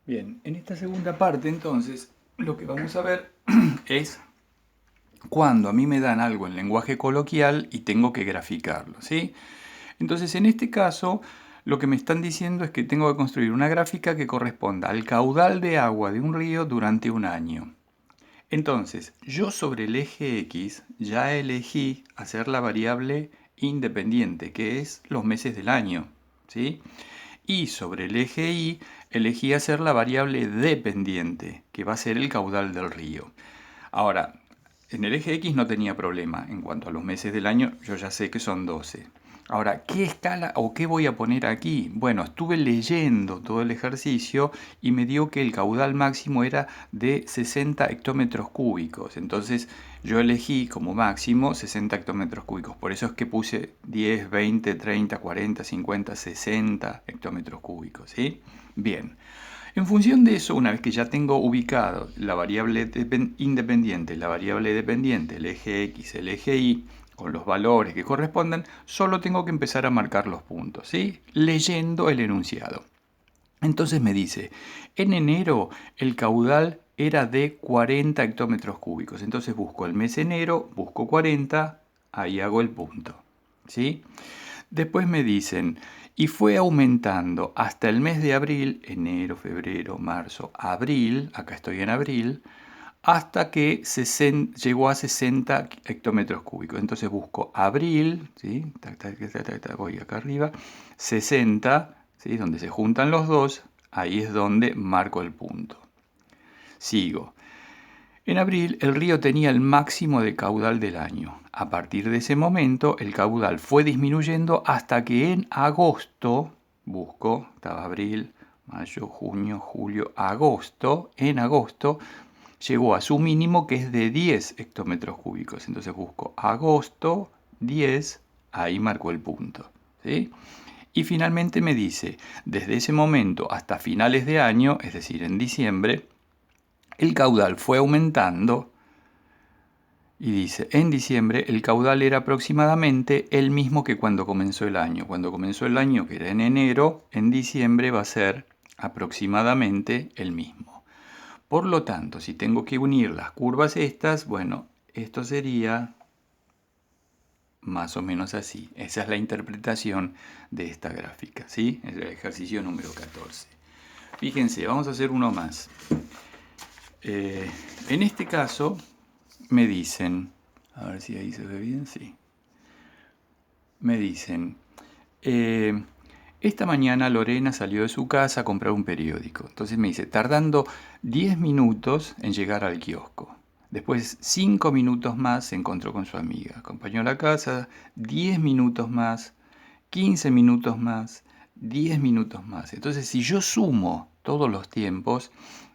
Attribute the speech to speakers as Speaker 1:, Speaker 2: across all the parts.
Speaker 1: Bien, en esta segunda parte entonces lo que vamos a ver es cuando a mí me dan algo en lenguaje coloquial y tengo que graficarlo, ¿sí? Entonces en este caso lo que me están diciendo es que tengo que construir una gráfica que corresponda al caudal de agua de un río durante un año. Entonces, yo sobre el eje X ya elegí hacer la variable independiente, que es los meses del año, ¿sí? Y sobre el eje Y elegí hacer la variable dependiente, que va a ser el caudal del río. Ahora, en el eje X no tenía problema. En cuanto a los meses del año, yo ya sé que son 12. Ahora, ¿qué escala o qué voy a poner aquí? Bueno, estuve leyendo todo el ejercicio y me dio que el caudal máximo era de 60 hectómetros cúbicos. Entonces yo elegí como máximo 60 hectómetros cúbicos. Por eso es que puse 10, 20, 30, 40, 50, 60 hectómetros cúbicos. ¿Sí? Bien. En función de eso, una vez que ya tengo ubicado la variable independiente, la variable dependiente, el eje X, el eje Y, con los valores que correspondan, solo tengo que empezar a marcar los puntos, ¿sí? Leyendo el enunciado. Entonces me dice, en enero el caudal era de 40 hectómetros cúbicos. Entonces busco el mes enero, busco 40, ahí hago el punto, ¿sí? Después me dicen, y fue aumentando hasta el mes de abril, enero, febrero, marzo, abril, acá estoy en abril, hasta que llegó a 60 hectómetros cúbicos. Entonces busco abril, ¿sí? Voy acá arriba, 60, ¿sí? Donde se juntan los dos, ahí es donde marco el punto. Sigo. En abril el río tenía el máximo de caudal del año. A partir de ese momento el caudal fue disminuyendo hasta que en agosto, estaba abril, mayo, junio, julio, agosto, en agosto llegó a su mínimo que es de 10 hectómetros cúbicos. Entonces busco agosto 10, ahí marco el punto. ¿Sí? Y finalmente me dice, desde ese momento hasta finales de año, es decir, en diciembre, el caudal fue aumentando y dice, en diciembre el caudal era aproximadamente el mismo que cuando comenzó el año. Cuando comenzó el año, que era en enero, en diciembre va a ser aproximadamente el mismo. Por lo tanto, si tengo que unir las curvas estas, bueno, esto sería más o menos así. Esa es la interpretación de esta gráfica, ¿sí? Es el ejercicio número 14. Fíjense, vamos a hacer uno más. En este caso me dicen, a ver si ahí se ve bien, sí. Me dicen, eh, esta mañana Lorena salió de su casa a comprar un periódico. Entonces me dice, tardando 10 minutos en llegar al kiosco. Después 5 minutos más se encontró con su amiga. Acompañó a la casa, 10 minutos más, 15 minutos más, 10 minutos más. Entonces si yo sumo todos los tiempos,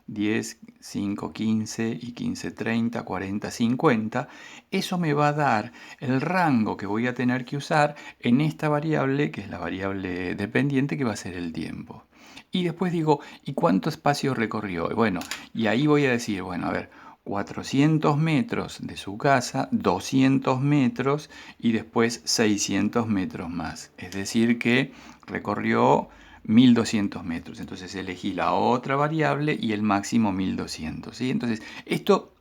Speaker 1: 10, 5, 15 y 15, 30, 40, 50, eso me va a dar el rango que voy a tener que usar en esta variable, que es la variable dependiente, que va a ser el tiempo. Y después digo, ¿y cuánto espacio recorrió? Bueno, y ahí voy a decir, bueno, a ver, 400 metros de su casa, 200 metros y después 600 metros más. Es decir, que recorrió 1200 metros. Entonces elegí la otra variable y el máximo 1200. ¿Sí? Entonces, esto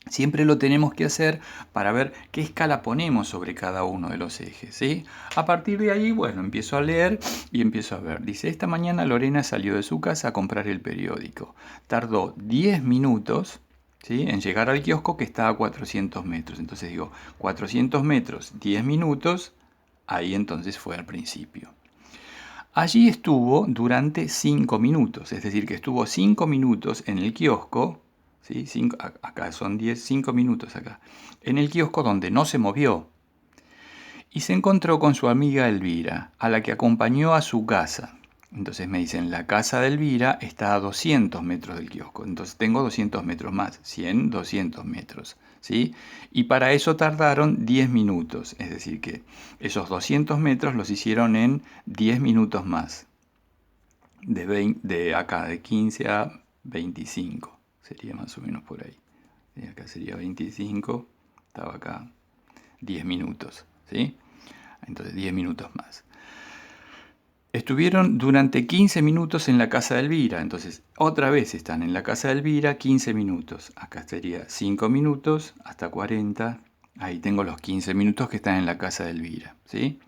Speaker 1: siempre lo tenemos que hacer para ver qué escala ponemos sobre cada uno de los ejes, ¿sí? A partir de ahí, bueno, empiezo a leer y empiezo a ver. Dice, esta mañana Lorena salió de su casa a comprar el periódico. Tardó 10 minutos, ¿sí? En llegar al kiosco que está a 400 metros. Entonces digo, 400 metros, 10 minutos, ahí entonces fue al principio. Allí estuvo durante 5 minutos, es decir, que estuvo 5 minutos en el kiosco, ¿sí? Acá son 5 minutos acá, en el kiosco donde no se movió. Y se encontró con su amiga Elvira, a la que acompañó a su casa. Entonces me dicen, la casa de Elvira está a 200 metros del kiosco. Entonces tengo 200 metros más, 100, 200 metros. ¿Sí? Y para eso tardaron 10 minutos. Es decir, que esos 200 metros los hicieron en 10 minutos más. De acá, de 15 a 25. Sería más o menos por ahí. De acá sería 25. Estaba acá 10 minutos. ¿Sí? Entonces 10 minutos más. Estuvieron durante 15 minutos en la casa de Elvira, entonces otra vez están en la casa de Elvira 15 minutos. Acá sería 5 minutos hasta 40. Ahí tengo los 15 minutos que están en la casa de Elvira, ¿sí?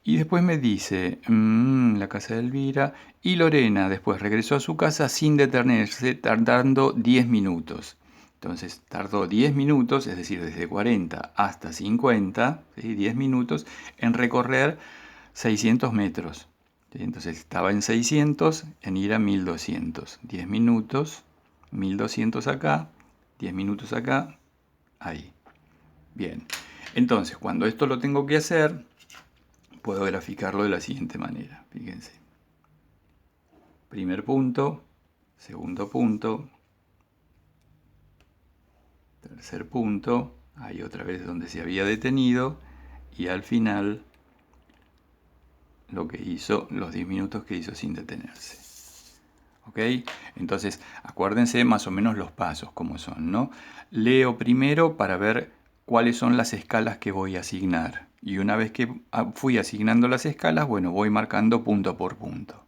Speaker 1: Y después me dice, la casa de Elvira, y Lorena después regresó a su casa sin detenerse, tardando 10 minutos. Entonces tardó 10 minutos, es decir, desde 40 hasta 50, ¿sí? 10 minutos, en recorrer 600 metros. ¿Sí? Entonces estaba en 600, en ir a 1200. 10 minutos, 1200 acá, 10 minutos acá, ahí. Bien. Entonces, cuando esto lo tengo que hacer, puedo graficarlo de la siguiente manera. Fíjense. Primer punto, segundo punto, tercer punto, ahí otra vez donde se había detenido, y al final lo que hizo, los 10 minutos que hizo sin detenerse. ¿Ok? Entonces, acuérdense más o menos los pasos como son, ¿no? Leo primero para ver cuáles son las escalas que voy a asignar. Y una vez que fui asignando las escalas, bueno, voy marcando punto por punto.